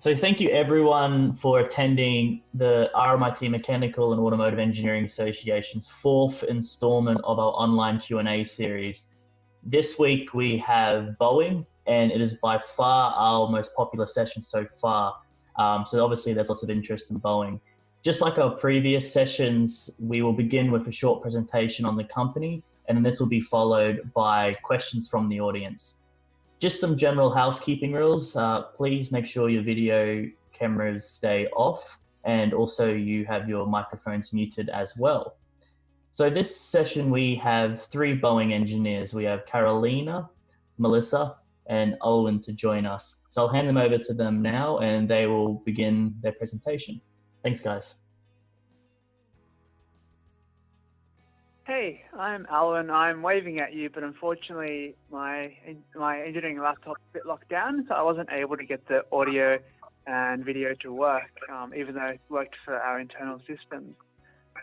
So thank you everyone for attending the RMIT Mechanical and Automotive Engineering Association's 4th installment of our online Q&A series. This week we have Boeing, and it is by far our most popular session so far. So obviously there's lots of interest in Boeing. Just like our previous sessions, we will begin with a short presentation on the company, and then this will be followed by questions from the audience. Just some general housekeeping rules. Please make sure your video cameras stay off, and also you have your microphones muted as well. So this session we have 3 Boeing engineers. We have Carolina, Melissa, and Owen to join us. So I'll hand them over to them now and they will begin their presentation. Thanks, guys. Hey, I'm Alan. I'm waving at you, but unfortunately my engineering laptop's a bit locked down, so I wasn't able to get the audio and video to work, even though it worked for our internal systems.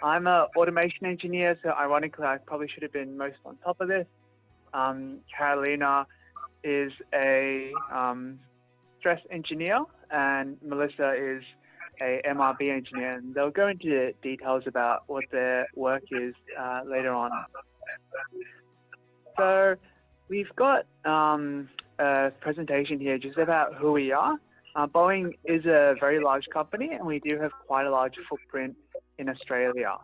I'm an automation engineer, so ironically I probably should have been most on top of this. Carolina is a stress engineer, and Melissa is a MRB engineer, and they'll go into details about what their work is later on. So we've got a presentation here just about who we are. Boeing is a very large company, and we do have quite a large footprint in Australia.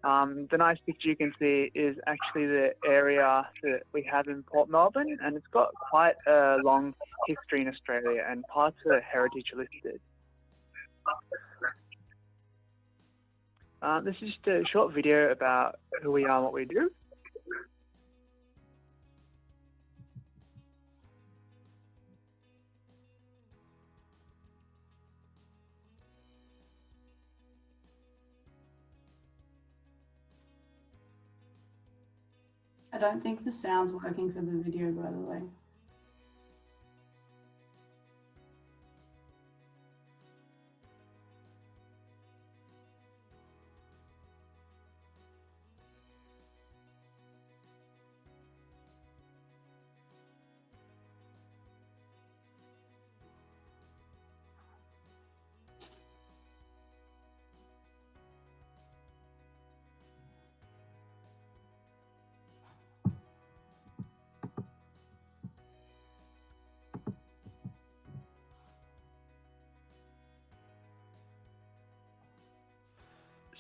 The nice picture you can see is actually the area that we have in Port Melbourne, and it's got quite a long history in Australia, and parts of the heritage listed. This is just a short video about who we are and what we do. I don't think the sound's working for the video, by the way.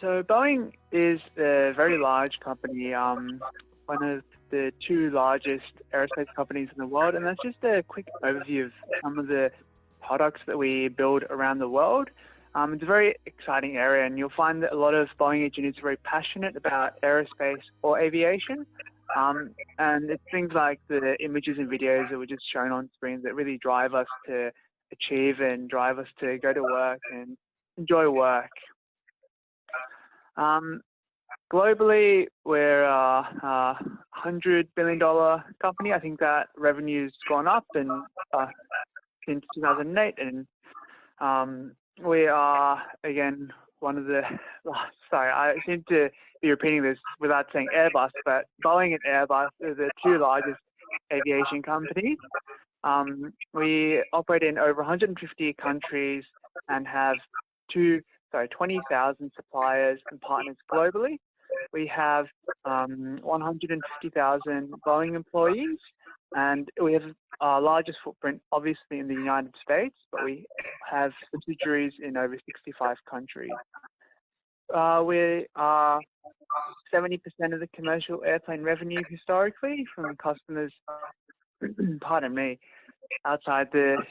So Boeing is a very large company, one of the 2 largest aerospace companies in the world, and that's just a quick overview of some of the products that we build around the world. It's a very exciting area, and you'll find that a lot of Boeing engineers are very passionate about aerospace or aviation, and it's things like the images and videos that were just shown on screens that really drive us to achieve and drive us to go to work and enjoy work. Globally, we're a $100 billion company. I think that revenue's gone up since 2008, and we are, again, one of the, sorry, I seem to be repeating this without saying Airbus, but Boeing and Airbus are the 2 largest aviation companies. We operate in over 150 countries and have 20,000 suppliers and partners globally. We have 150,000 Boeing employees, and we have our largest footprint obviously in the United States, but we have subsidiaries in over 65 countries. We are 70% of the commercial airplane revenue historically from customers, pardon me, outside the,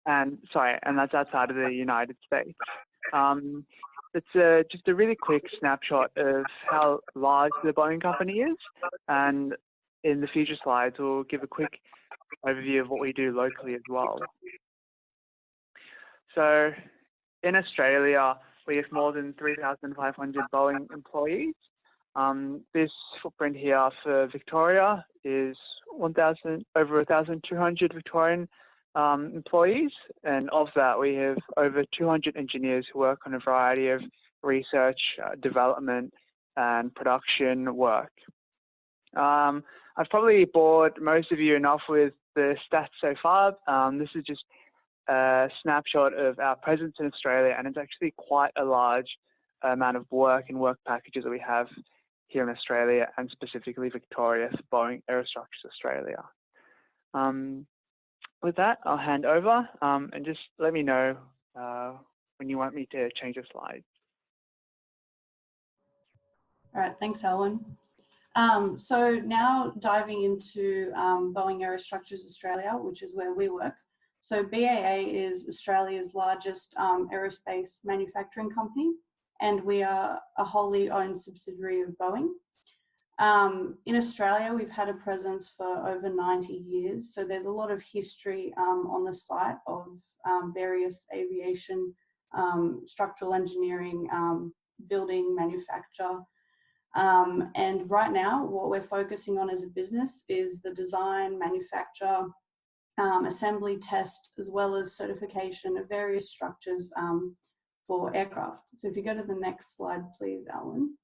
and that's outside of the United States. It's just a really quick snapshot of how large the Boeing company is, and in the future slides we'll give a quick overview of what we do locally as well. So in Australia we have more than 3,500 Boeing employees. This footprint here for Victoria is over 1,200 Victorian employees, and of that we have over 200 engineers who work on a variety of research, development and production work. I've probably bored most of you enough with the stats so far. This is just a snapshot of our presence in Australia, and it's actually quite a large amount of work and work packages that we have here in Australia, and specifically Victoria for Boeing Aerostructures Australia. With that, I'll hand over and just let me know when you want me to change the slide. All right, thanks, Alan. So now diving into Boeing Aerostructures Australia, which is where we work. So BAA is Australia's largest aerospace manufacturing company, and we are a wholly owned subsidiary of Boeing. In Australia, we've had a presence for over 90 years, so there's a lot of history on the site of various aviation, structural engineering, building, manufacture. And right now, what we're focusing on as a business is the design, manufacture, assembly, test, as well as certification of various structures for aircraft. So if you go to the next slide, please, Alan.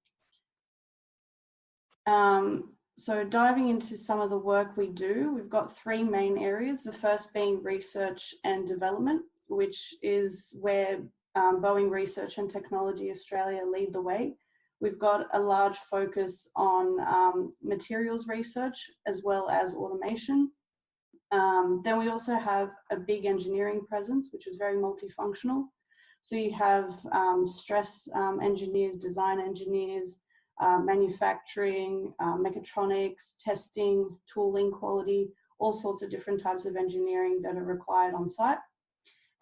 So diving into some of the work we do, we've got three main areas. The first being research and development, which is where Boeing Research and Technology Australia lead the way. We've got a large focus on materials research as well as automation. Then we also have a big engineering presence, which is very multifunctional. So you have stress engineers, design engineers, manufacturing, mechatronics, testing, tooling, quality, all sorts of different types of engineering that are required on site.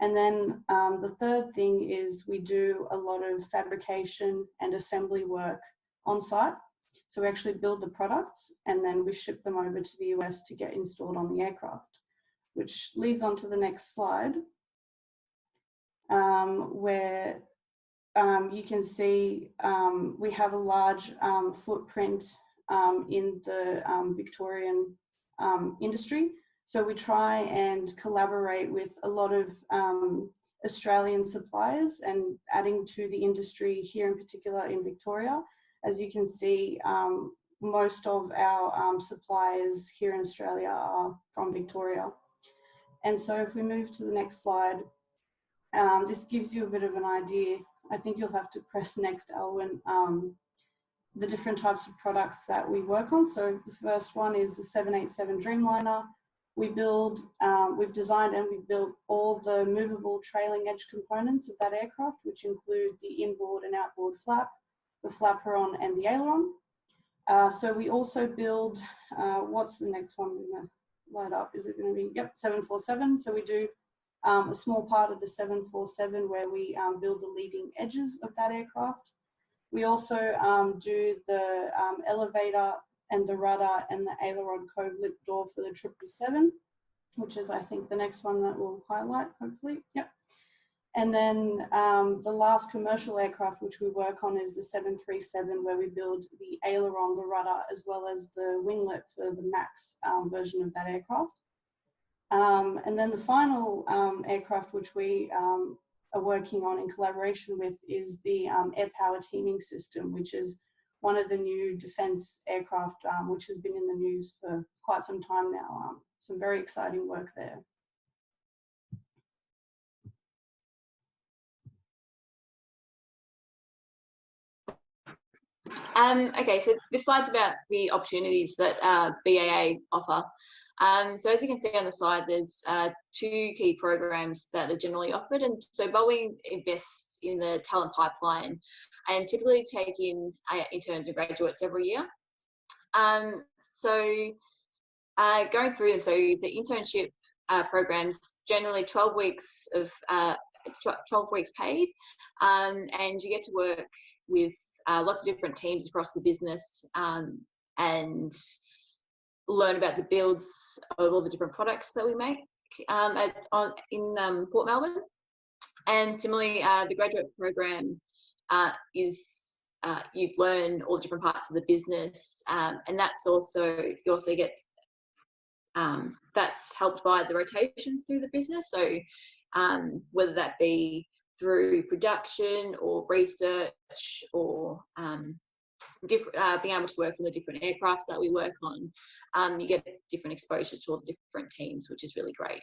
And then the third thing is we do a lot of fabrication and assembly work on site. So we actually build the products and then we ship them over to the US to get installed on the aircraft, which leads on to the next slide, where you can see we have a large footprint in the Victorian industry. So we try and collaborate with a lot of Australian suppliers and adding to the industry here in particular in Victoria. As you can see, most of our suppliers here in Australia are from Victoria. And so if we move to the next slide, this gives you a bit of an idea. I think you'll have to press next, Alwyn, the different types of products that we work on. So the first one is the 787 Dreamliner. We build, we've designed and we've built all the movable trailing edge components of that aircraft, which include the inboard and outboard flap, the flaperon and the aileron. So we also build, what's the next one we're gonna light up? Is it gonna be, yep, 747. So we do a small part of the 747 where we build the leading edges of that aircraft. We also do the elevator and the rudder and the aileron cove lip door for the 777, which is, I think, the next one that we'll highlight, hopefully. Yep. And then the last commercial aircraft which we work on is the 737, where we build the aileron, the rudder, as well as the winglet for the MAX version of that aircraft. And then the final aircraft which we are working on in collaboration with is the air power teaming system, which is one of the new defence aircraft which has been in the news for quite some time now. Some very exciting work there. Okay, so this slide's about the opportunities that BAA offer. So as you can see on the slide, there's two key programs that are generally offered. And so Boeing invests in the talent pipeline and typically take in interns and graduates every year. So going through them, so the internship programs, generally 12 weeks of 12 weeks paid, and you get to work with lots of different teams across the business and learn about the builds of all the different products that we make in Port Melbourne. And similarly, the graduate program is you learn all different parts of the business, and that's also, you also get that's helped by the rotations through the business. So whether that be through production or research or being able to work on the different aircrafts that we work on, you get different exposure to all the different teams, which is really great.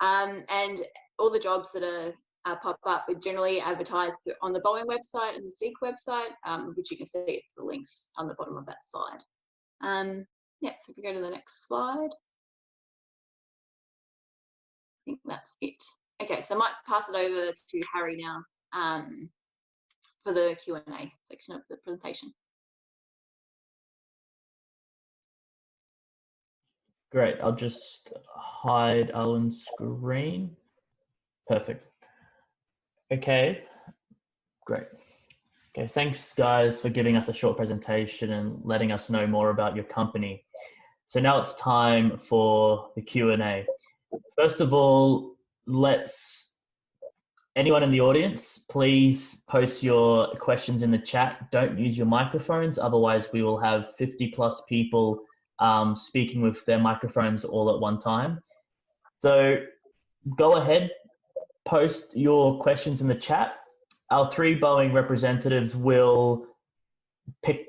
And all the jobs that are pop up are generally advertised on the Boeing website and the SEEK website, which you can see at the links on the bottom of that slide. Yeah, so if we go to the next slide. I think that's it. Okay, so I might pass it over to Harry now for the Q&A section of the presentation. Great, I'll just hide Alan's screen. Perfect. Okay, great. Okay, thanks guys for giving us a short presentation and letting us know more about your company. So now it's time for the Q&A. First of all, anyone in the audience, please post your questions in the chat. Don't use your microphones, otherwise we will have 50+ people speaking with their microphones all at one time. So go ahead, post your questions in the chat. Our 3 Boeing representatives will pick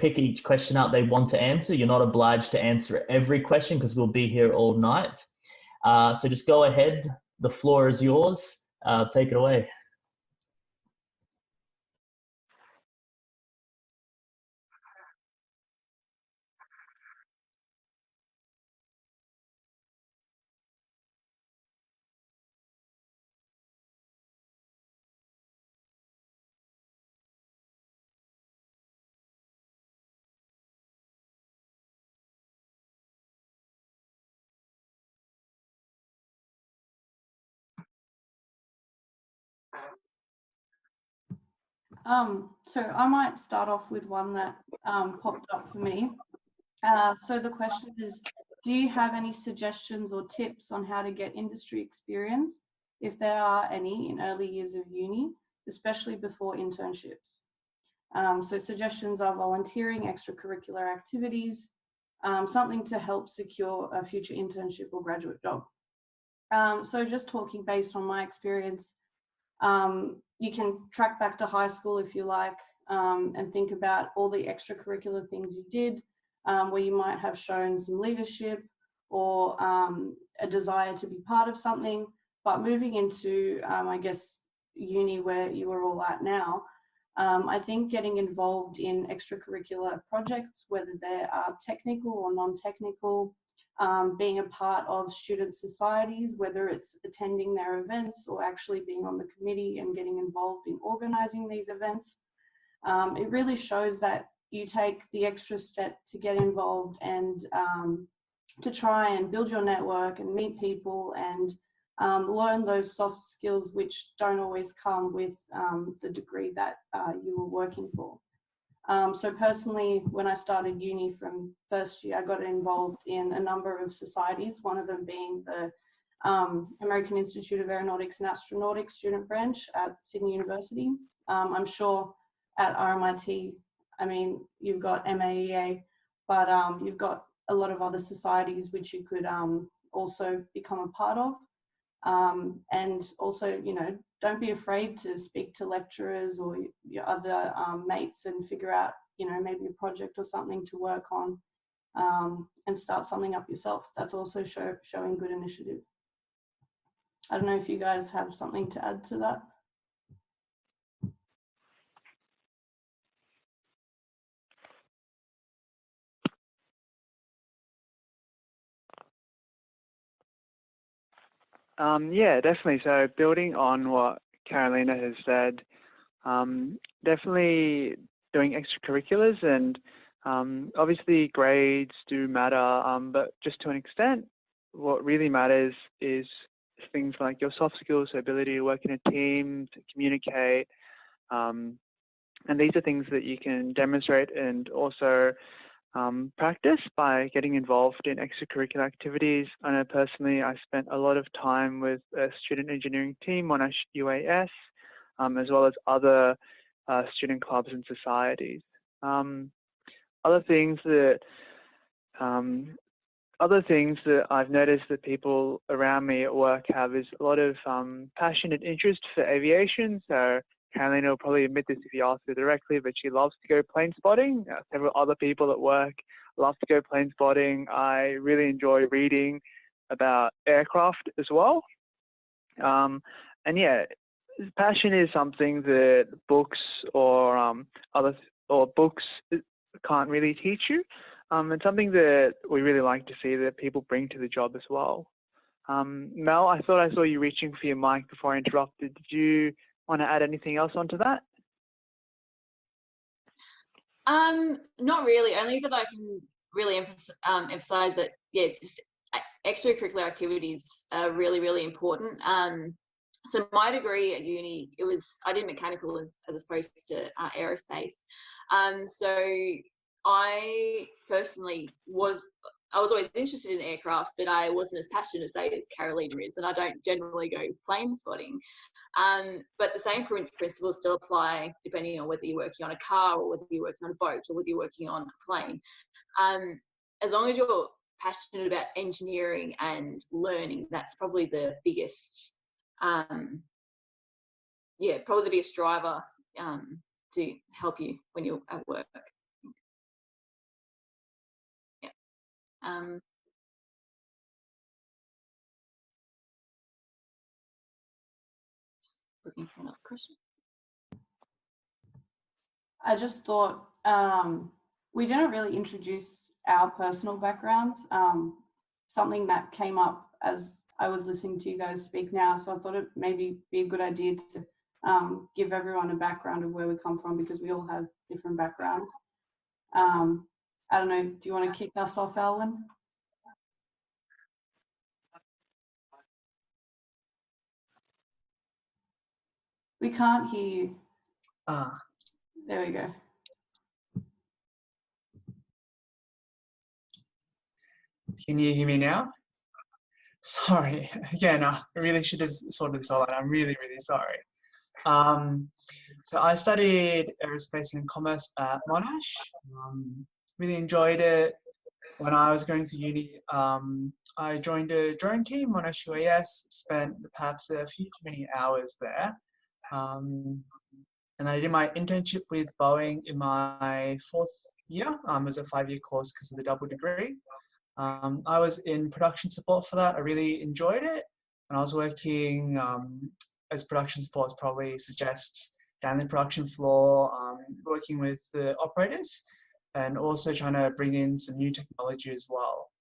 each question out they want to answer. You're not obliged to answer every question because we'll be here all night. So just go ahead. The floor is yours. Take it away. So I might start off with one that popped up for me. So the question is, do you have any suggestions or tips on how to get industry experience, if there are any, in early years of uni, especially before internships? So suggestions are volunteering, extracurricular activities, something to help secure a future internship or graduate job. So just talking based on my experience, you can track back to high school if you like, and think about all the extracurricular things you did, where you might have shown some leadership or a desire to be part of something. But moving into, I guess, uni where you are all at now, I think getting involved in extracurricular projects, whether they are technical or non-technical, being a part of student societies, whether it's attending their events or actually being on the committee and getting involved in organizing these events. It really shows that you take the extra step to get involved and to try and build your network and meet people and learn those soft skills which don't always come with the degree that you were working for. So personally, when I started uni from first year, I got involved in a number of societies, one of them being the American Institute of Aeronautics and Astronautics student branch at Sydney University. I'm sure at RMIT, I mean, you've got MAEA, but you've got a lot of other societies which you could also become a part of. And also, you know, don't be afraid to speak to lecturers or your other mates and figure out, you know, maybe a project or something to work on, and start something up yourself. That's also showing good initiative. I don't know if you guys have something to add to that. Yeah, definitely. So building on what Carolina has said, definitely doing extracurriculars, and obviously grades do matter, but just to an extent. What really matters is things like your soft skills, so ability to work in a team, to communicate, and these are things that you can demonstrate and also practice by getting involved in extracurricular activities. I know personally I spent a lot of time with a student engineering team on UAS, as well as other student clubs and societies. Other things that I've noticed that people around me at work have is a lot of passion and interest for aviation. So Carolina will probably admit this if you ask her directly, but she loves to go plane spotting. Several other people at work love to go plane spotting. I really enjoy reading about aircraft as well. And yeah, passion is something that books or books can't really teach you. And something that we really like to see that people bring to the job as well. Mel, I thought I saw you reaching for your mic before I interrupted. Did you want to add anything else onto that? Not really. Only that I can really emphasize that, yeah, extracurricular activities are really, really important. So my degree at uni, I did mechanical as opposed to aerospace. So I personally was always interested in aircrafts, but I wasn't as passionate, say, as Carolina is, and I don't generally go plane spotting. But the same principles still apply depending on whether you're working on a car or whether you're working on a boat or whether you're working on a plane. As long as you're passionate about engineering and learning, that's probably the biggest, probably the biggest driver to help you when you're at work. Yeah. Just looking for another question. I just thought we didn't really introduce our personal backgrounds. Something that came up as I was listening to you guys speak now, so I thought it maybe be a good idea to give everyone a background of where we come from, because we all have different backgrounds. I don't know, do you want to kick us off, Alwyn? We can't hear you. There we go. Can you hear me now? Sorry, again, I really should have sorted this all out. I'm really, really sorry. So I studied aerospace and commerce at Monash. Really enjoyed it. When I was going to uni, I joined a drone team, Monash UAS, spent perhaps a few too many hours there. And then I did my internship with Boeing in my 4th year. It was a 5-year course because of the double degree. I was in production support for that. I really enjoyed it. And I was working as production support probably suggests, down the production floor, working with the operators and also trying to bring in some new technology as well.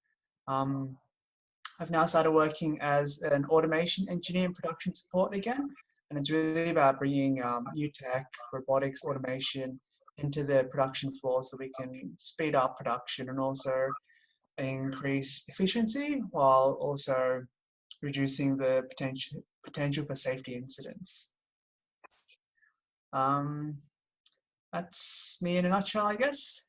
I've now started working as an automation engineer in production support again. And it's really about bringing new tech, robotics, automation into the production floor so we can speed up production and also increase efficiency while also reducing the potential for safety incidents. That's me in a nutshell, I guess.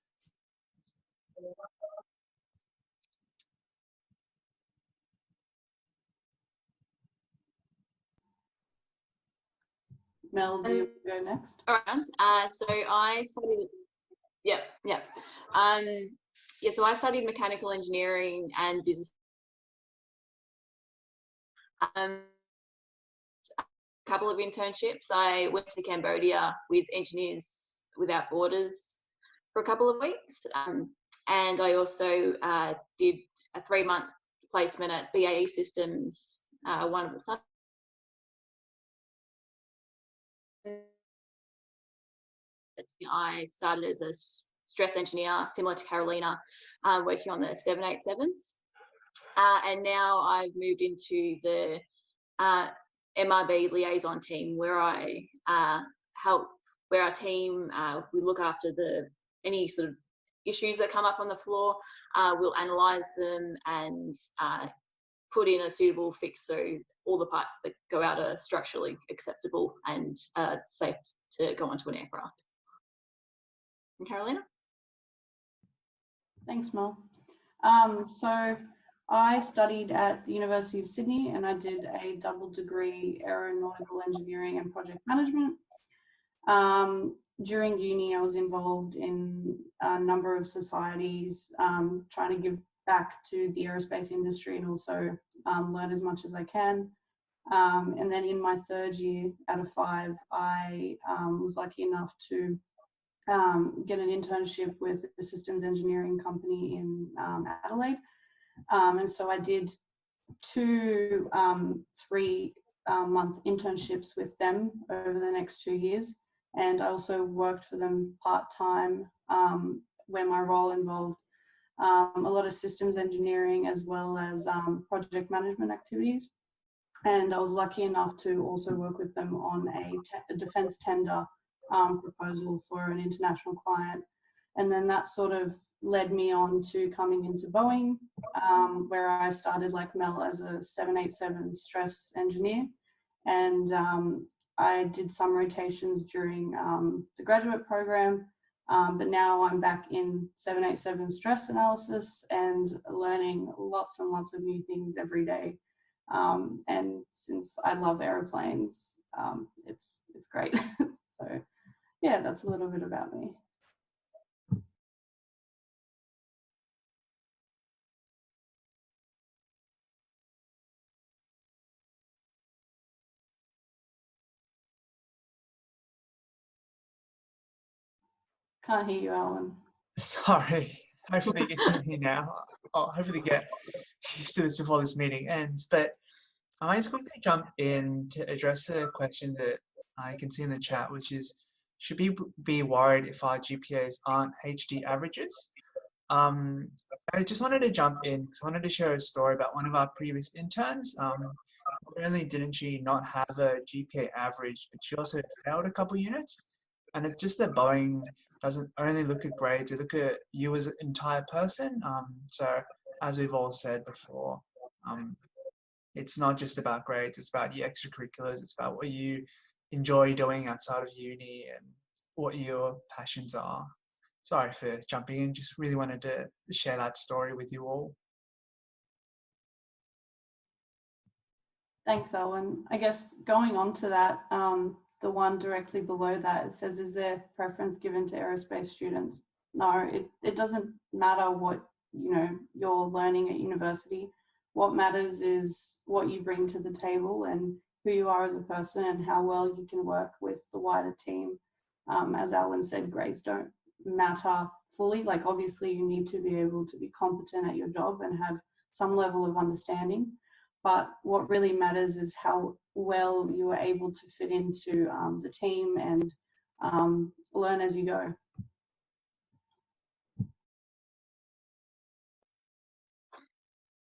Mel, do you go next? Around. So I studied. So I studied mechanical engineering and business. A couple of internships. I went to Cambodia with Engineers Without Borders for a couple of weeks, and I also did a 3-month placement at BAE Systems. One of the summer. I started as a stress engineer, similar to Carolina, working on the 787s. And now I've moved into the MRB liaison team, where I where our team, we look after any sort of issues that come up on the floor. We'll analyse them and put in a suitable fix so all the parts that go out are structurally acceptable and safe to go onto an aircraft. And Carolina? Thanks, Mel. So I studied at the University of Sydney and I did a double degree aeronautical engineering and project management. During uni, I was involved in a number of societies, trying to give back to the aerospace industry and also learn as much as I can. And then in my 3rd year out of 5, I was lucky enough to get an internship with a systems engineering company in Adelaide. And so I did 2 3-month internships with them over the next 2 years. And I also worked for them part-time, where my role involved a lot of systems engineering as well as project management activities. And I was lucky enough to also work with them on a defence tender proposal for an international client. And then that sort of led me on to coming into Boeing, where I started like Mel as a 787 stress engineer. And I did some rotations during the graduate program, but now I'm back in 787 stress analysis and learning lots and lots of new things every day. And since I love aeroplanes, it's great. So yeah, that's a little bit about me. Can't hear you, Alan. Sorry, hopefully you can hear me now. I'll hopefully get used to this before this meeting ends. But I might just quickly jump in to address a question that I can see in the chat, which is, should we be worried if our GPAs aren't HD averages? I just wanted to jump in because I wanted to share a story about one of our previous interns. Not only didn't she not have a GPA average, but she also failed a couple units. And it's just that Boeing doesn't only look at grades, they look at you as an entire person. So as we've all said before, it's not just about grades, it's about your extracurriculars, it's about what you enjoy doing outside of uni and what your passions are. Sorry for jumping in, just really wanted to share that story with you all. Thanks, Owen. I guess going on to that, the one directly below that, it says, is there preference given to aerospace students? No, it doesn't matter what you're learning at university. What matters is what you bring to the table and who you are as a person and how well you can work with the wider team. As Alan said, grades don't matter fully. Like, obviously you need to be able to be competent at your job and have some level of understanding. But what really matters is how well you are able to fit into the team and learn as you go.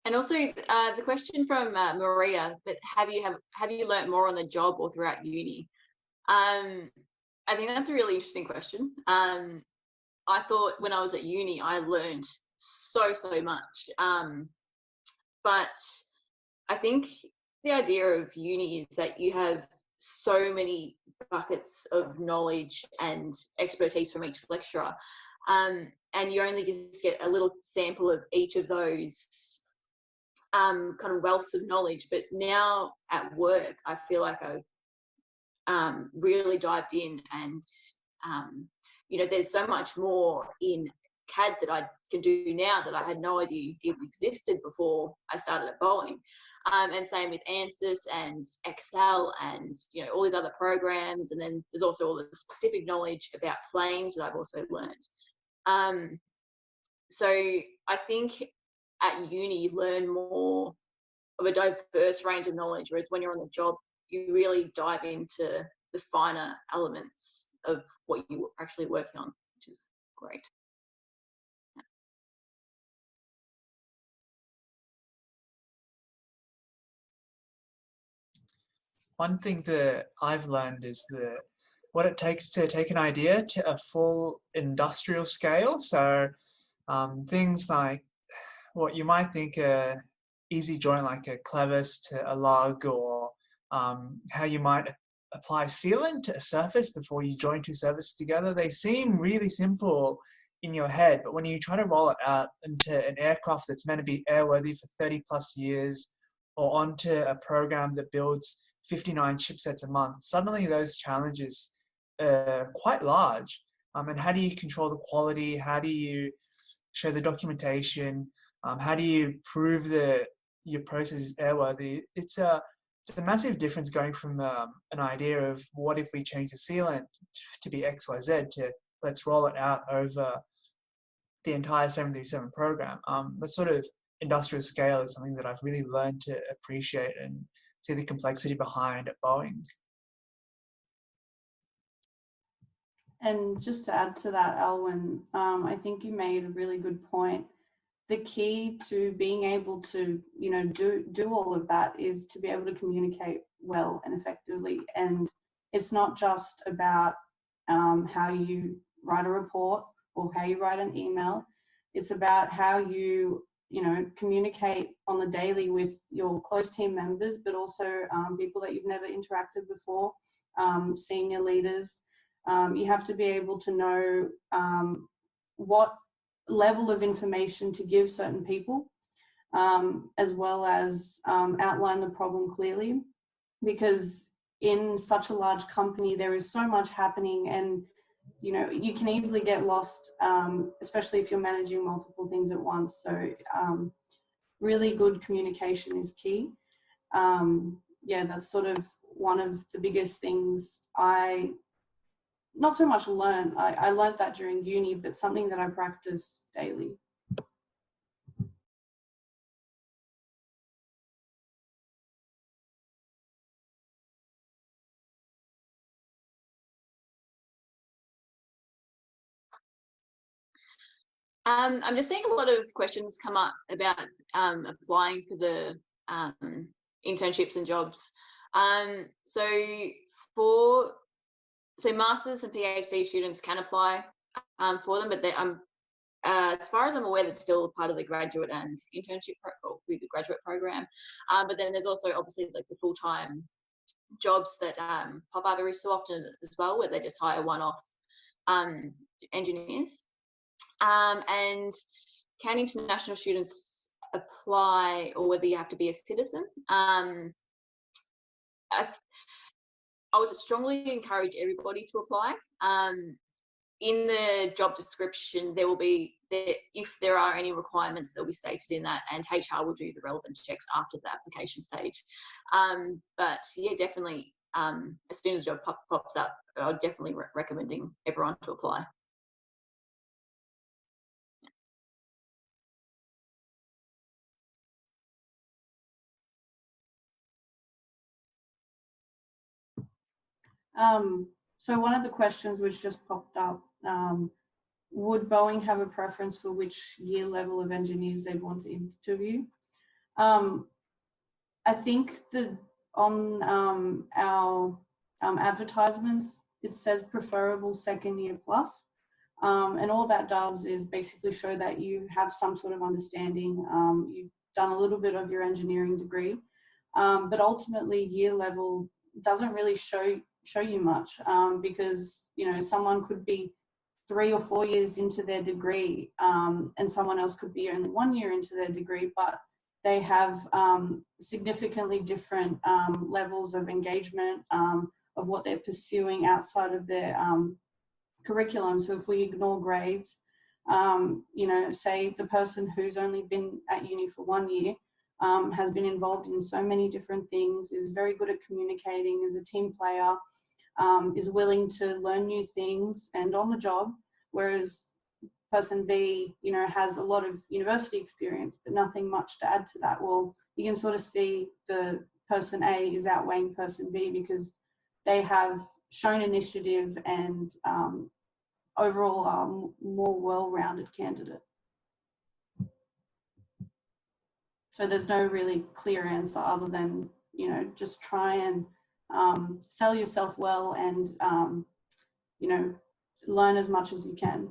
And also the question from Maria, that have you learnt more on the job or throughout uni? I think that's a really interesting question. I thought when I was at uni, I learned so much. But I think the idea of uni is that you have so many buckets of knowledge and expertise from each lecturer. And you only just get a little sample of each of those kind of wealths of knowledge. But now at work, I feel like I've really dived in, and there's so much more in CAD that I can do now that I had no idea even existed before I started at Boeing. And same with ANSYS and Excel and all these other programs. And then there's also all the specific knowledge about planes that I've also learned. So I think at uni you learn more of a diverse range of knowledge, whereas when you're on the job, you really dive into the finer elements of what you're actually working on, which is great. One thing that I've learned is what it takes to take an idea to a full industrial scale. So things like what you might think a easy joint like a clevis to a lug, or how you might apply sealant to a surface before you join two surfaces together. They seem really simple in your head, but when you try to roll it out into an aircraft that's meant to be airworthy for 30 plus years, or onto a program that builds 59 chipsets a month, suddenly those challenges are quite large. And how do you control the quality? How do you show the documentation? How do you prove that your process is airworthy? It's a massive difference going from an idea of what if we change the sealant to be XYZ to let's roll it out over the entire 737 program. That's sort of industrial scale is something that I've really learned to appreciate and see the complexity behind at Boeing. And just to add to that, Alwyn, I think you made a really good point. The key to being able to, do all of that is to be able to communicate well and effectively. And it's not just about how you write a report or how you write an email. It's about how you, communicate on the daily with your close team members, but also people that you've never interacted before, senior leaders. You have to be able to know what level of information to give certain people, as well as outline the problem clearly, because in such a large company there is so much happening, and you can easily get lost, especially if you're managing multiple things at once. So really good communication is key. Yeah, that's sort of one of the biggest things I not so much learn. I learned that during uni, but something that I practice daily. I'm just seeing a lot of questions come up about applying for the internships and jobs. So masters and PhD students can apply for them, but as far as I'm aware, that's still part of the graduate and internship with the graduate program. But then there's also obviously like the full-time jobs that pop up every so often as well, where they just hire one-off engineers. And can international students apply, or whether you have to be a citizen? I would strongly encourage everybody to apply. In the job description, there will be, if there are any requirements, they'll be stated in that, and HR will do the relevant checks after the application stage. But yeah, definitely, as soon as a job pops up, I'm definitely recommending everyone to apply. So one of the questions which just popped up, would Boeing have a preference for which year level of engineers they'd want to interview? I think that on our advertisements, it says preferable second year plus. And all that does is basically show that you have some sort of understanding. You've done a little bit of your engineering degree, but ultimately year level doesn't really show you much, because someone could be 3 or 4 years into their degree, and someone else could be only 1 year into their degree, but they have significantly different levels of engagement of what they're pursuing outside of their curriculum. So if we ignore grades, say the person who's only been at uni for 1 year has been involved in so many different things, is very good at communicating, is a team player, is willing to learn new things and on the job, whereas person B, has a lot of university experience, but nothing much to add to that. Well, you can sort of see the person A is outweighing person B because they have shown initiative and overall are more well-rounded candidate. So there's no really clear answer other than, just try and sell yourself well and, learn as much as you can.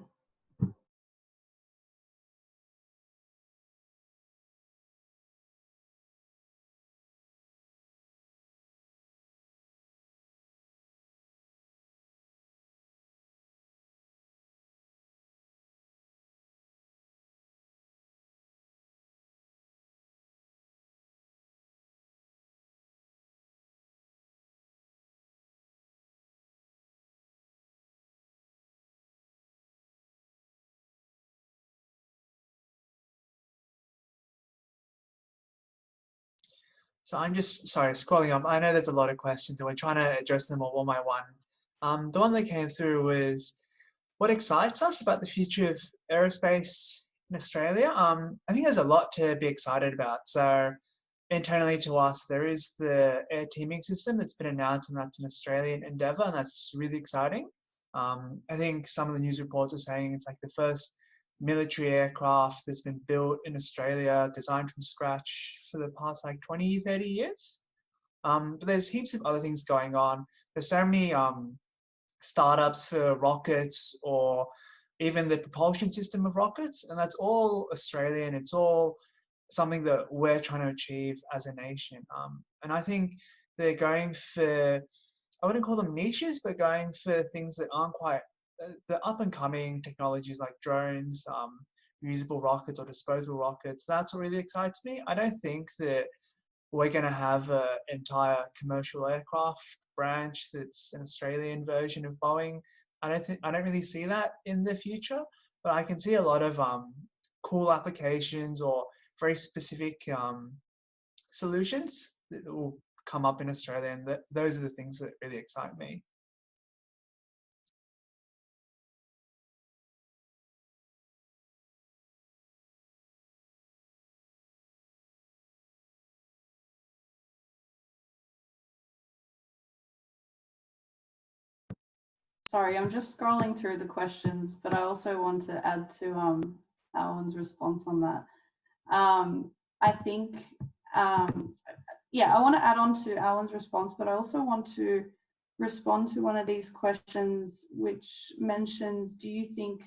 So I'm just, scrolling up. I know there's a lot of questions and we're trying to address them all one by one. The one that came through was, what excites us about the future of aerospace in Australia. I think there's a lot to be excited about. So internally to us, there is the air teaming system that's been announced, and that's an Australian endeavour, and that's really exciting. I think some of the news reports are saying it's like the first military aircraft that's been built in Australia, designed from scratch for the past like 20, 30 years. But there's heaps of other things going on. There's so many startups for rockets, or even the propulsion system of rockets, and that's all Australian. It's all something that we're trying to achieve as a nation. And I think they're going for, I wouldn't call them niches, but going for things that aren't quite the up and coming technologies like drones, reusable rockets or disposable rockets. That's what really excites me. I don't think that we're going to have an entire commercial aircraft branch that's an Australian version of Boeing. I don't really see that in the future, but I can see a lot of cool applications or very specific solutions that will come up in Australia, and those are the things that really excite me. Sorry, I'm just scrolling through the questions, but I also want to add to Alan's response on that. I think, yeah, I want to add on to Alan's response, but I also want to respond to one of these questions, which mentions, do you think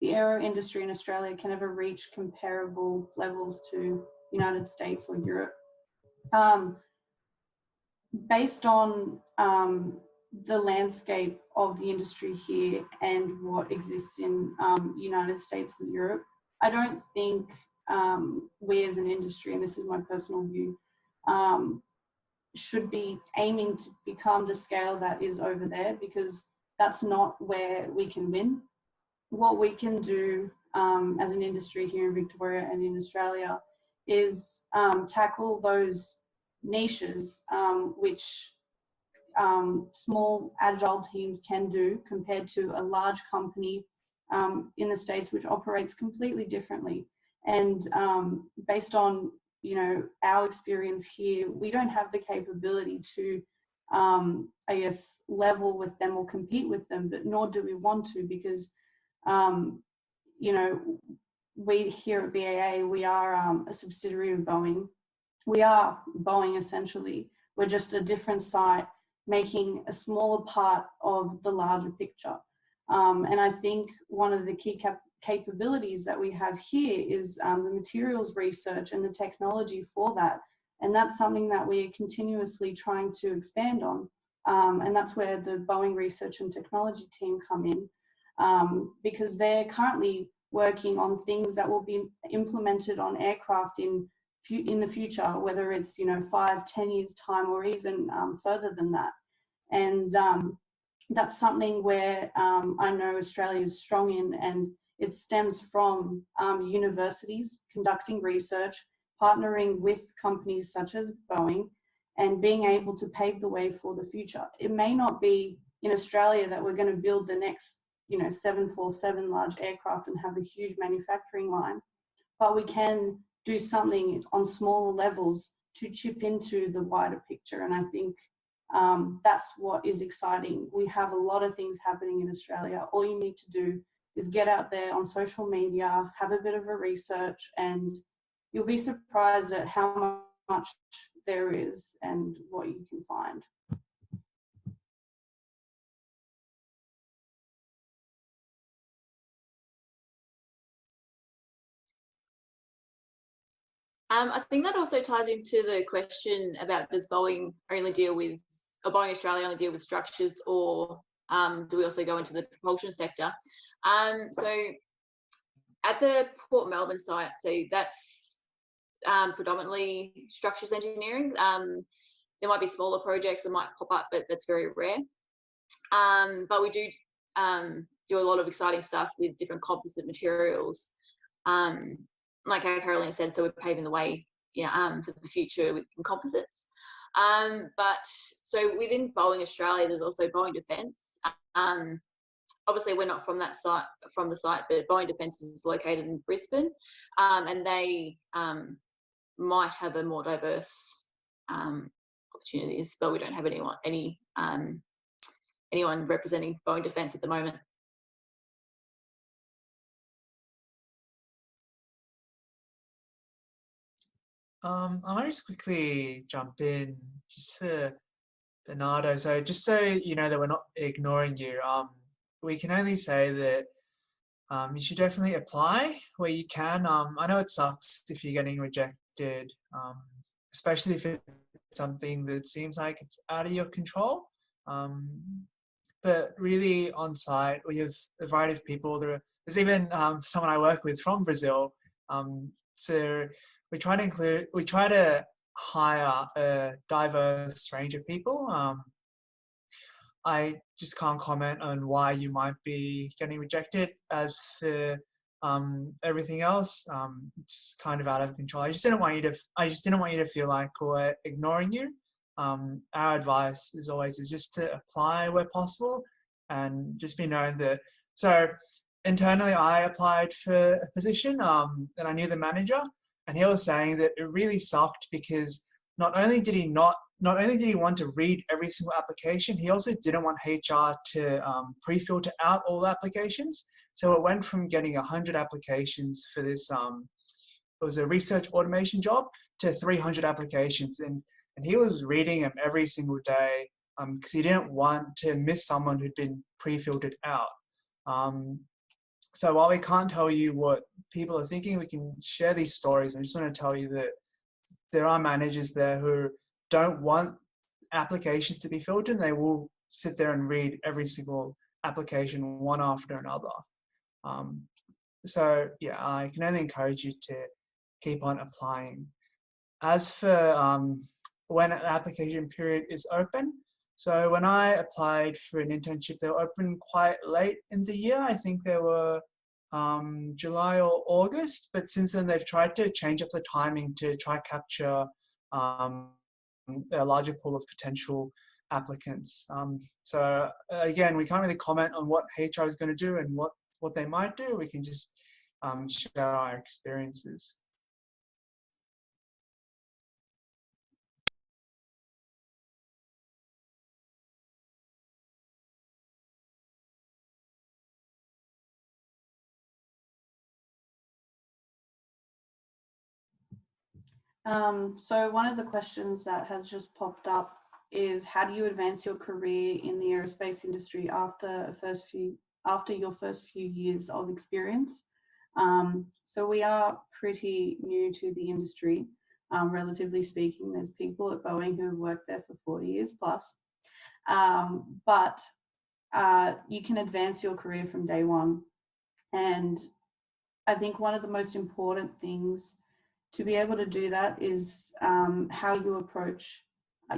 the aero industry in Australia can ever reach comparable levels to United States or Europe? Based on the landscape of the industry here and what exists in United States and Europe, I don't think we as an industry, and this is my personal view, should be aiming to become the scale that is over there, because that's not where we can win. What we can do as an industry here in Victoria and in Australia is tackle those niches which small agile teams can do compared to a large company in the States, which operates completely differently. And based on our experience here, we don't have the capability to I guess level with them or compete with them, but nor do we want to, because we here at BAA, we are a subsidiary of Boeing. We are Boeing essentially. We're just a different site, making a smaller part of the larger picture. And I think one of the key capabilities that we have here is the materials research and the technology for that. And that's something that we're continuously trying to expand on. And that's where the Boeing research and technology team come in, because they're currently working on things that will be implemented on aircraft in the future, whether it's 5-10 years time or even further than that. And that's something where I know Australia is strong in, and it stems from universities conducting research, partnering with companies such as Boeing, and being able to pave the way for the future. It may not be in Australia that we're going to build the next 747 large aircraft and have a huge manufacturing line, but we can do something on smaller levels to chip into the wider picture. And I think that's what is exciting. We have a lot of things happening in Australia. All you need to do is get out there on social media, have a bit of a research, and you'll be surprised at how much there is and what you can find. I think that also ties into the question about, does Boeing only deal with, or Boeing Australia only deal with structures, or do we also go into the propulsion sector? So at the Port Melbourne site, so that's predominantly structures engineering. There might be smaller projects that might pop up, but that's very rare. But we do do a lot of exciting stuff with different composite materials. Like Carolina said, so we're paving the way, for the future with composites. But so within Boeing Australia, there's also Boeing Defence. obviously we're not from that site, but Boeing Defence is located in Brisbane, and they might have a more diverse opportunities, but we don't have anyone representing Boeing Defence at the moment. I might just quickly jump in just for Bernardo. So just so you know that we're not ignoring you, we can only say that you should definitely apply where you can. I know it sucks if you're getting rejected, especially if it's something that seems like it's out of your control. But really on site, we have a variety of people. There's even someone I work with from Brazil. So we try to hire a diverse range of people. I just can't comment on why you might be getting rejected. As for everything else, it's kind of out of control. I just didn't want you to feel like we're ignoring you. Our advice is always just to apply where possible, and just be known that. So internally, I applied for a position, and I knew the manager, and he was saying that it really sucked because not only did he want to read every single application, he also didn't want HR to pre-filter out all the applications. So it went from getting 100 applications for this, it was a research automation job, to 300 applications. And he was reading them every single day because he didn't want to miss someone who'd been pre-filtered out. So while we can't tell you what people are thinking, we can share these stories. I just want to tell you that there are managers there who don't want applications to be filtered, and they will sit there and read every single application one after another. So yeah, I can only encourage you to keep on applying. As for when an application period is open, so when I applied for an internship, they were open quite late in the year. I think they were July or August, but since then they've tried to change up the timing to try capture a larger pool of potential applicants. So again, we can't really comment on what HR is going to do and what they might do. We can just share our experiences. So one of the questions that has just popped up is, how do you advance your career in the aerospace industry after your first few years of experience? So we are pretty new to the industry, relatively speaking. There's people at Boeing who have worked there for 40 years plus, but you can advance your career from day one. And I think one of the most important things to be able to do that is how you approach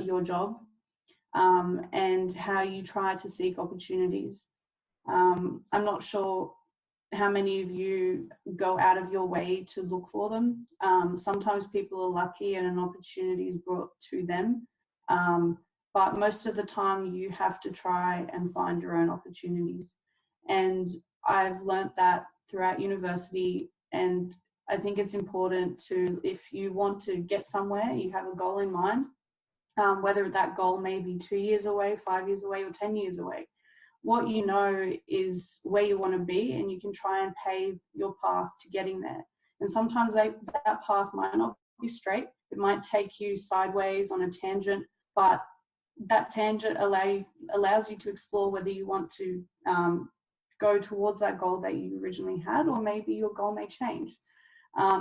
your job and how you try to seek opportunities. I'm not sure how many of you go out of your way to look for them. Sometimes people are lucky and an opportunity is brought to them. But most of the time you have to try and find your own opportunities. And I've learnt that throughout university, and I think it's important to, if you want to get somewhere, you have a goal in mind, whether that goal may be 2 years away, 5 years away, or 10 years away. What you know is where you want to be, and you can try and pave your path to getting there. And sometimes that path might not be straight. It might take you sideways on a tangent, but that tangent allows you to explore whether you want to go towards that goal that you originally had, or maybe your goal may change.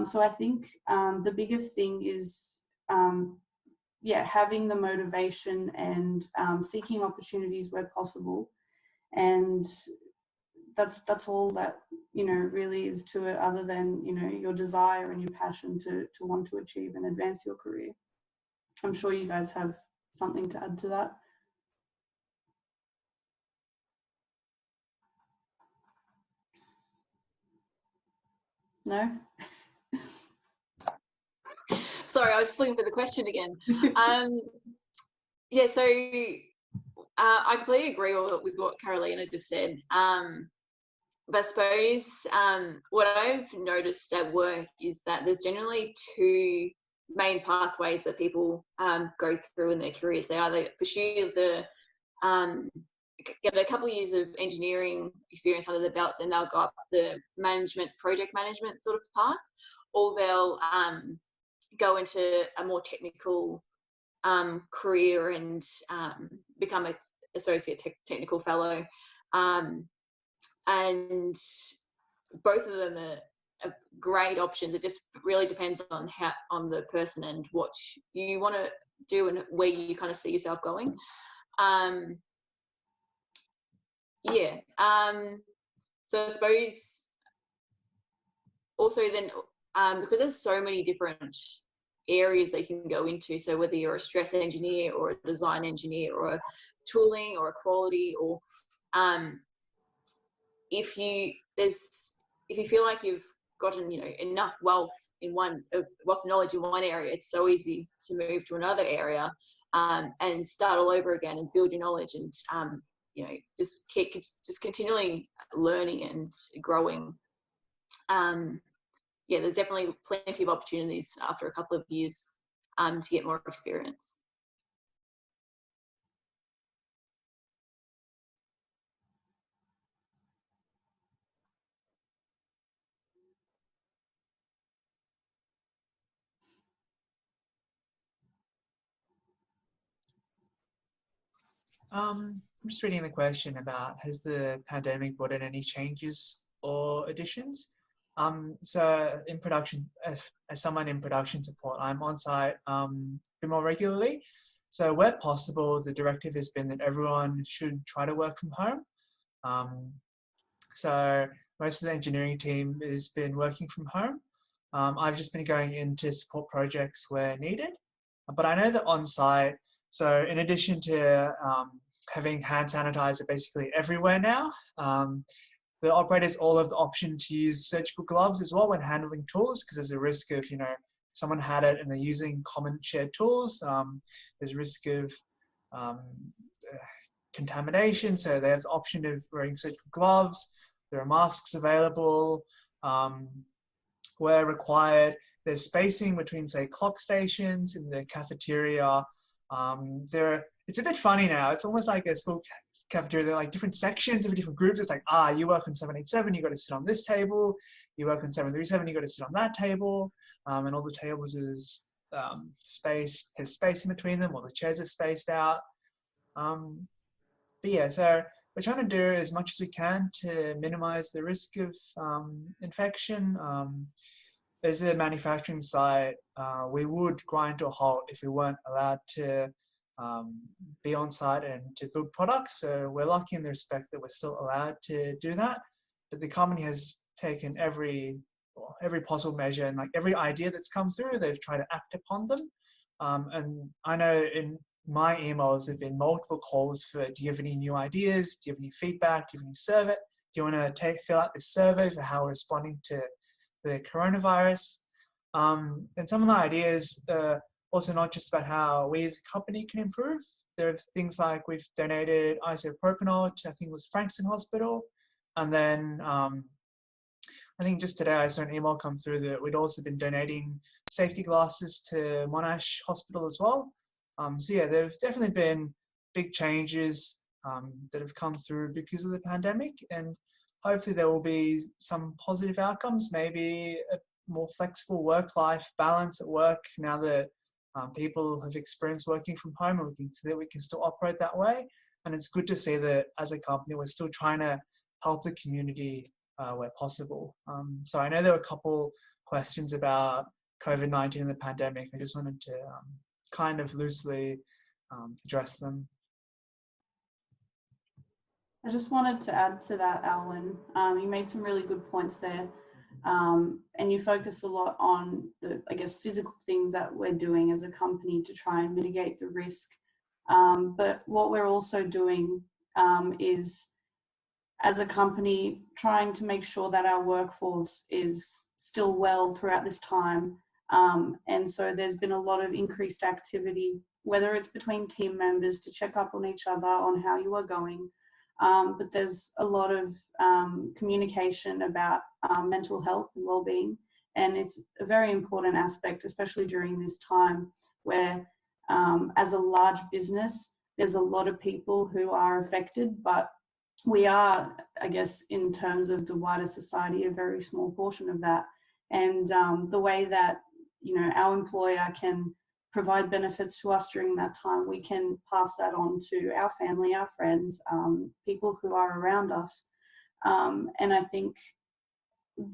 So I think the biggest thing is, having the motivation and seeking opportunities where possible. And that's all that, really is to it, other than, your desire and your passion to want to achieve and advance your career. I'm sure you guys have something to add to that. No? Sorry, I was just looking for the question again. Yeah, so I completely agree with what Carolina just said. But I suppose what I've noticed at work is that there's generally two main pathways that people go through in their careers. They either pursue get a couple of years of engineering experience under the belt, then they'll go up the project management sort of path, or they'll go into a more technical career and become an associate technical fellow. And both of them are great options. It just really depends on the person and what you want to do and where you kind of see yourself going. So I suppose also then because there's so many different areas they can go into, so whether you're a stress engineer or a design engineer or a tooling or a quality, or if you feel like you've gotten enough wealth knowledge in one area, it's so easy to move to another area and start all over again and build your knowledge and just continually learning and growing. There's definitely plenty of opportunities after a couple of years to get more experience. I'm just reading the question about, has the pandemic brought in any changes or additions? So in production, as someone in production support, I'm on site a bit more regularly. So where possible, the directive has been that everyone should try to work from home. So most of the engineering team has been working from home. I've just been going in to support projects where needed. But I know that on site, so in addition to having hand sanitizer basically everywhere now, the operators all have the option to use surgical gloves as well when handling tools, because there's a risk of, someone had it and they're using common shared tools. There's a risk of contamination, so they have the option of wearing surgical gloves. There are masks available where required. There's spacing between, say, clock stations in the cafeteria. It's a bit funny now. It's almost like a school cafeteria. They're like different sections of different groups. It's like, you work on 787, you got to sit on this table. You work on 737, you got to sit on that table. And all the tables is have space in between them, or the chairs are spaced out. But yeah, so we're trying to do as much as we can to minimize the risk of infection. As a manufacturing site, we would grind to a halt if we weren't allowed to be on site and to build products. So we're lucky in the respect that we're still allowed to do that. But the company has taken every possible measure, and like every idea that's come through, they've tried to act upon them. And I know in my emails have been multiple calls for, do you have any new ideas? Do you have any feedback? Do you have any survey? Do you want to fill out this survey for how we're responding to the coronavirus? And some of the ideas are also not just about how we as a company can improve. There are things like we've donated isopropanol to, I think it was Frankston Hospital. And then I think just today I saw an email come through that we'd also been donating safety glasses to Monash Hospital as well. So yeah, there have definitely been big changes that have come through because of the pandemic, and hopefully there will be some positive outcomes, maybe a more flexible work-life balance at work now that people have experienced working from home, and we can see that we can still operate that way. And it's good to see that as a company, we're still trying to help the community where possible. So I know there were a couple questions about COVID-19 and the pandemic. I just wanted to kind of loosely address them. I just wanted to add to that, Alwyn. You made some really good points there. And you focus a lot on the, I guess, physical things that we're doing as a company to try and mitigate the risk. But what we're also doing is, as a company, trying to make sure that our workforce is still well throughout this time. And so there's been a lot of increased activity whether it's between team members to check up on each other on how you are going. But there's a lot of communication about mental health and well-being, and it's a very important aspect, especially during this time where as a large business, there's a lot of people who are affected, but we are, I guess, in terms of the wider society, a very small portion of that. And the way that, you know, our employer can provide benefits to us during that time, we can pass that on to our family, our friends, people who are around us. And I think,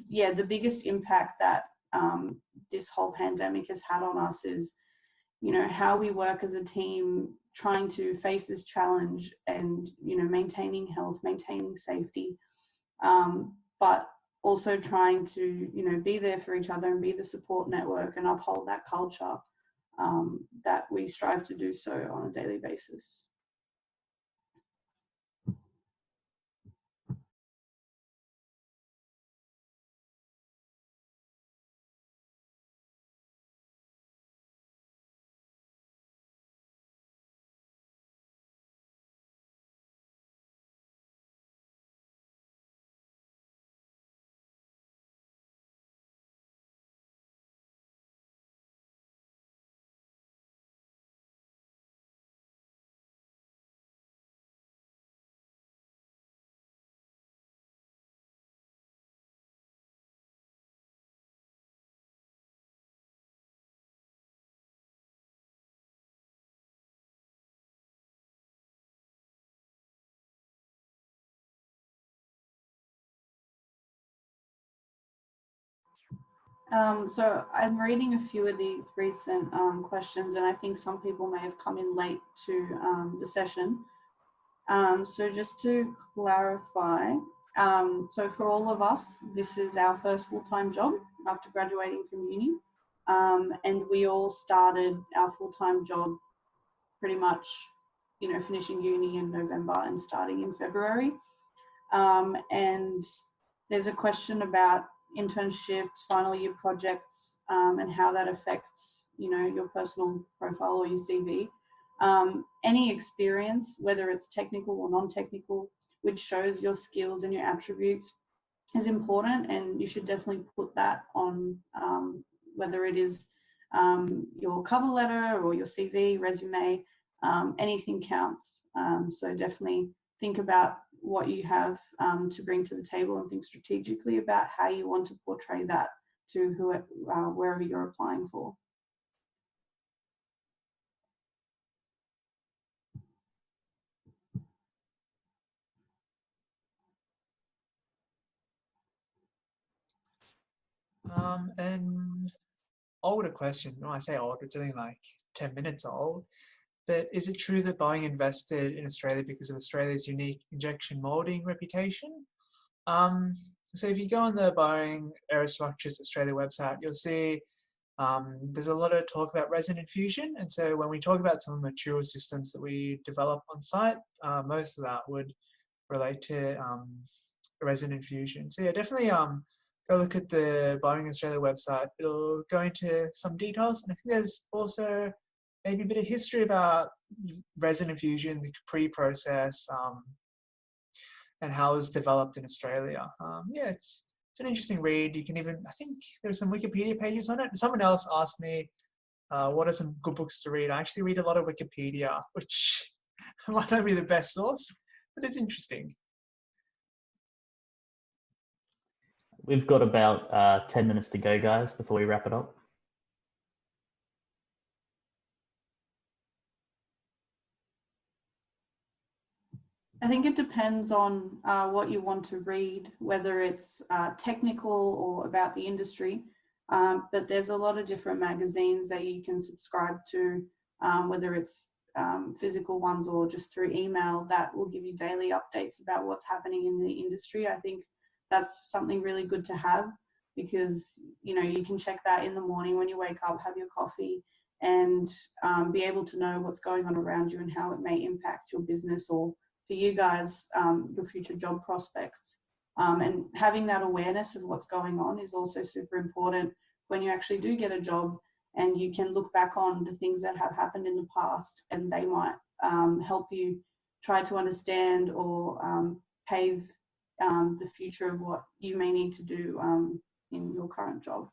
yeah, the biggest impact that this whole pandemic has had on us is, you know, how we work as a team, trying to face this challenge and, you know, maintaining health, maintaining safety, but also trying to, you know, be there for each other and be the support network and uphold that culture that we strive to do so on a daily basis. So I'm reading a few of these recent questions, and I think some people may have come in late to the session. So just to clarify, so for all of us, this is our first full-time job after graduating from uni. And we all started our full-time job pretty much, you know, finishing uni in November and starting in February. And there's a question about internships, final year projects, and how that affects, you know, your personal profile or your CV. Any experience, whether it's technical or non-technical, which shows your skills and your attributes is important, and you should definitely put that on, whether it is your cover letter or your CV, resume, anything counts. So definitely think about what you have to bring to the table and think strategically about how you want to portray that to whoever, wherever you're applying for. And older question, when I say old, it's only like 10 minutes old, but is it true that Boeing invested in Australia because of Australia's unique injection molding reputation? So if you go on the Boeing Aerostructures Australia website, you'll see there's a lot of talk about resin infusion. And so when we talk about some of the material systems that we develop on site, most of that would relate to resin infusion. So yeah, definitely go look at the Boeing Australia website. It'll go into some details. And I think there's also maybe a bit of history about resin infusion, the pre-process, and how it was developed in Australia. Yeah, it's an interesting read. You can even, I think there's some Wikipedia pages on it. Someone else asked me, what are some good books to read? I actually read a lot of Wikipedia, which might not be the best source, but it's interesting. We've got about 10 minutes to go, guys, before we wrap it up. I think it depends on what you want to read, whether it's technical or about the industry. But there's a lot of different magazines that you can subscribe to, whether it's physical ones or just through email, that will give you daily updates about what's happening in the industry. I think that's something really good to have, because, you know, you can check that in the morning when you wake up, have your coffee, and be able to know what's going on around you and how it may impact your business, or for you guys, your future job prospects. And having that awareness of what's going on is also super important when you actually do get a job, and you can look back on the things that have happened in the past, and they might help you try to understand or pave the future of what you may need to do in your current job.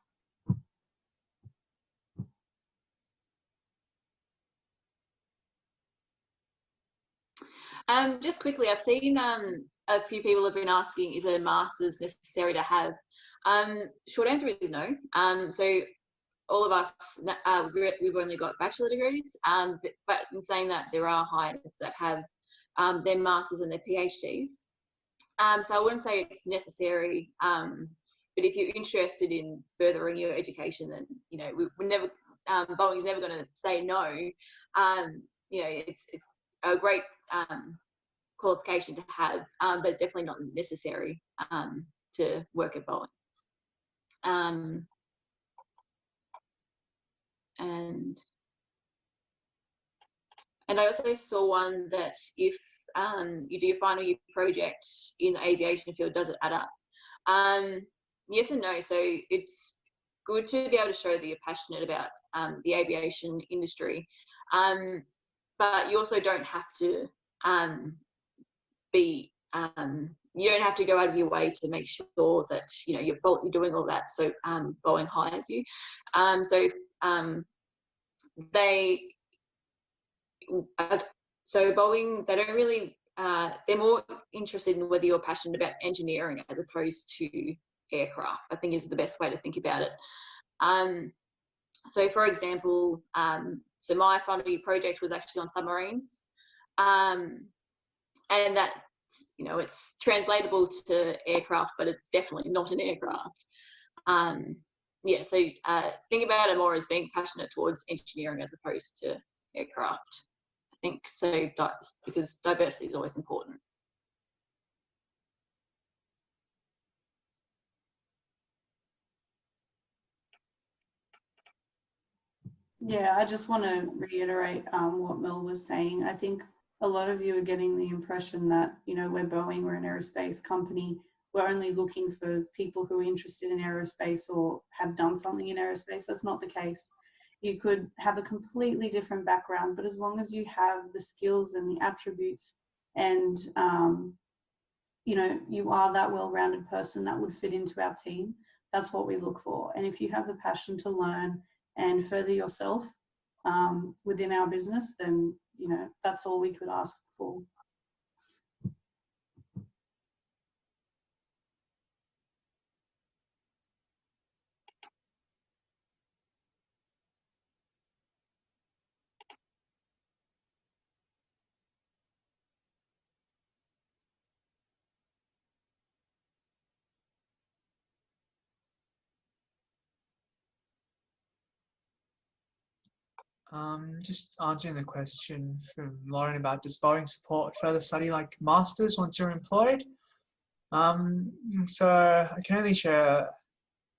Just quickly, I've seen a few people have been asking, is a master's necessary to have? Short answer is no. So all of us, we've only got bachelor degrees, but in saying that, there are hires that have their masters and their PhDs. So I wouldn't say it's necessary, but if you're interested in furthering your education, then we're never, Boeing's never going to say no. It's a great qualification to have, but it's definitely not necessary to work at Boeing. And I also saw one that if you do your final year project in the aviation field, does it add up? Yes and no. So it's good to be able to show that you're passionate about the aviation industry, but you also don't have to be. You don't have to go out of your way to make sure that you're doing all that. So Boeing hires you. So Boeing, they don't really, they're more interested in whether you're passionate about engineering as opposed to aircraft, I think is the best way to think about it. So for example, so my final year project was actually on submarines, and that, it's translatable to aircraft, but it's definitely not an aircraft. Yeah, so think about it more as being passionate towards engineering as opposed to aircraft. I think so, because diversity is always important. Yeah, I just want to reiterate what Mel was saying. I think a lot of you are getting the impression that, we're Boeing, we're an aerospace company. We're only looking for people who are interested in aerospace or have done something in aerospace. That's not the case. You could have a completely different background, but as long as you have the skills and the attributes and, you are that well-rounded person that would fit into our team, that's what we look for. And if you have the passion to learn and further yourself within our business, then, that's all we could ask for. Just answering the question from Lauren about does Boeing support further study like masters once you're employed? So I can only share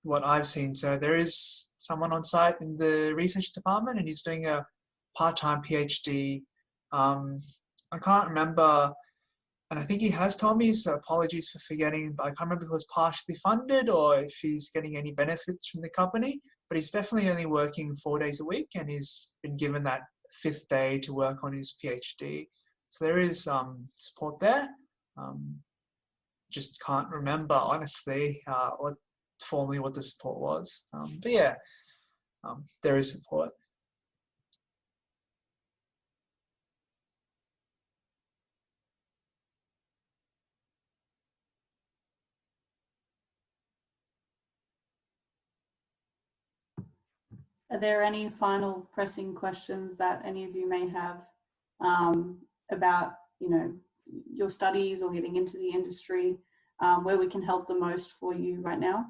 what I've seen. So there is someone on site in the research department, and he's doing a part-time PhD. I can't remember, and I think he has told me, so apologies for forgetting, but I can't remember if it was partially funded or if he's getting any benefits from the company, but he's definitely only working 4 days a week, and he's been given that 5th day to work on his PhD. So there is support there. Just can't remember, honestly, what the support was. But yeah, there is support. Are there any final pressing questions that any of you may have about, your studies or getting into the industry, where we can help the most for you right now?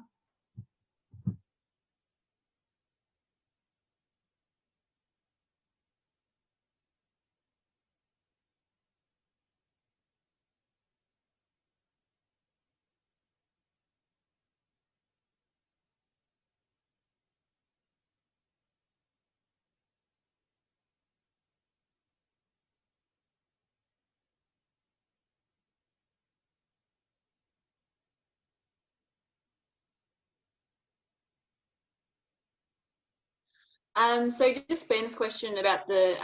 So just Ben's question about the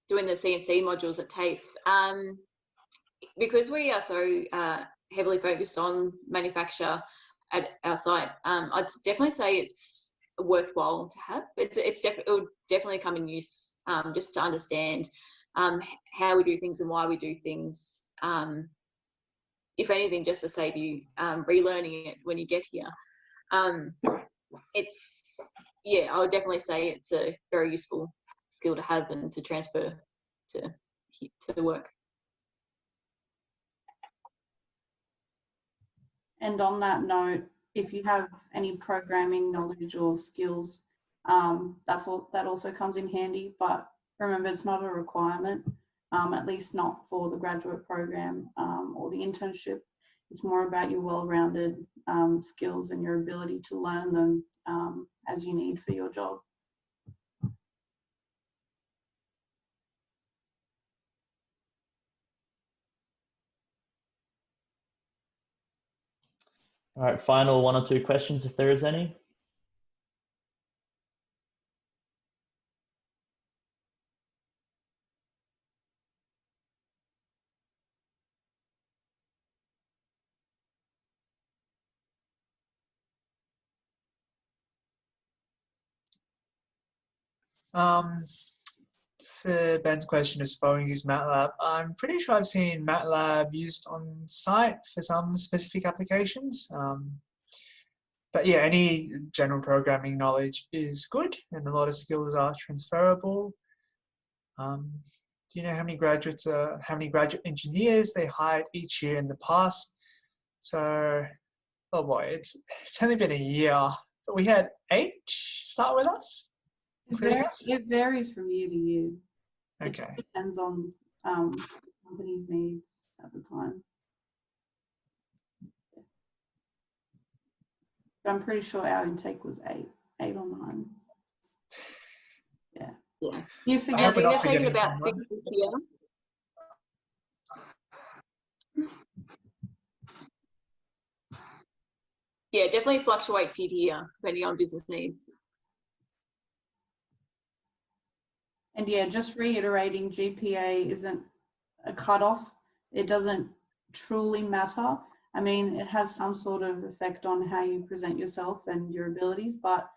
doing the CNC modules at TAFE. Because we are so heavily focused on manufacture at our site, I'd definitely say it's worthwhile to have. It would definitely come in use just to understand how we do things and why we do things. If anything, just to save you relearning it when you get here. Yeah, I would definitely say it's a very useful skill to have and to transfer to work. And on that note, if you have any programming knowledge or skills, that also comes in handy. But remember, it's not a requirement, at least not for the graduate program or the internship. It's more about your well-rounded skills and your ability to learn them as you need for your job. All right, final 1 or 2 questions if there is any. For Ben's question, does Boeing use MATLAB? I'm pretty sure I've seen MATLAB used on site for some specific applications. But yeah, any general programming knowledge is good, and a lot of skills are transferable. Do you know how many graduate engineers they hired each year in the past? So, oh boy, it's only been a year, but we had 8 start with us. It varies from year to year. Okay. It depends on company's needs at the time. But I'm pretty sure our intake was 8 or 9. Yeah. Yeah. You I forget think they've taken about 6 this year. Yeah, definitely fluctuates year to year depending on business needs. And yeah, just reiterating, GPA isn't a cutoff. It doesn't truly matter. I mean, it has some sort of effect on how you present yourself and your abilities, but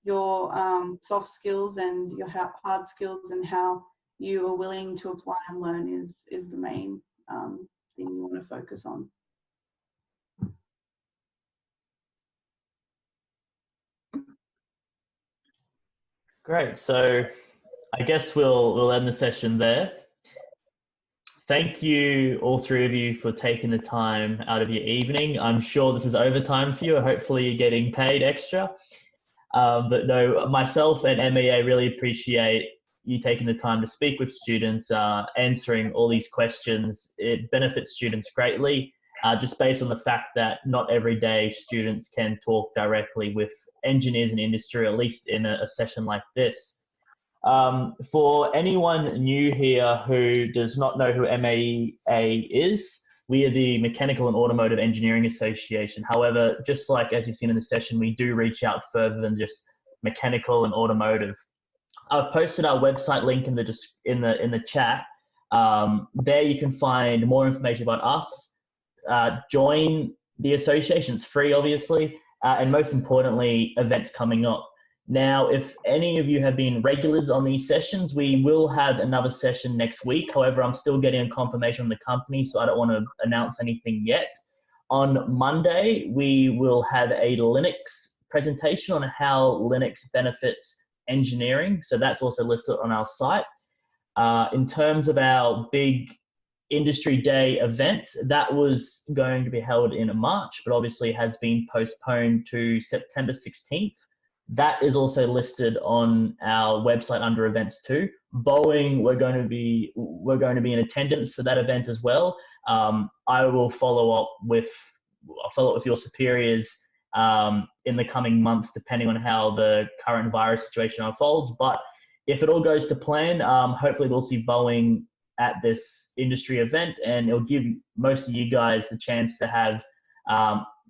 your soft skills and your hard skills and how you are willing to apply and learn is the main thing you want to focus on. Great. So I guess we'll end the session there. Thank you, all 3 of you, for taking the time out of your evening. I'm sure this is overtime for you. Hopefully you're getting paid extra. But no, myself and MEA really appreciate you taking the time to speak with students, answering all these questions. It benefits students greatly, just based on the fact that not every day students can talk directly with engineers in industry, at least in a session like this. For anyone new here who does not know who MAEA is, we are the Mechanical and Automotive Engineering Association. However, just like as you've seen in the session, we do reach out further than just mechanical and automotive. I've posted our website link in the chat. There you can find more information about us. Join the association. It's free, obviously, and most importantly, events coming up. Now, if any of you have been regulars on these sessions, we will have another session next week. However, I'm still getting a confirmation from the company, so I don't want to announce anything yet. On Monday, we will have a Linux presentation on how Linux benefits engineering. So that's also listed on our site. In terms of our big industry day event, that was going to be held in March, but obviously has been postponed to September 16th. That is also listed on our website under events too. Boeing, we're going to be in attendance for that event as well. I will follow up with your superiors in the coming months, depending on how the current virus situation unfolds. But if it all goes to plan, hopefully we'll see Boeing at this industry event, and it'll give most of you guys the chance to have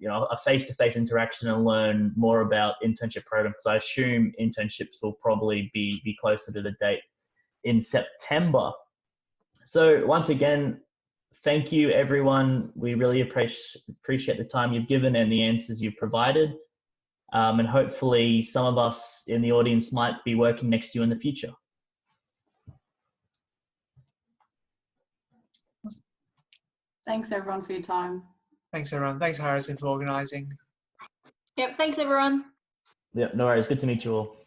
a face-to-face interaction and learn more about internship programs. So I assume internships will probably be closer to the date in September. So once again, thank you, everyone. We really appreciate the time you've given and the answers you've provided. And hopefully some of us in the audience might be working next to you in the future. Thanks, everyone, for your time. Thanks, everyone. Thanks, Harrison, for organising. Yep, thanks everyone. Yep, no worries. Good to meet you all.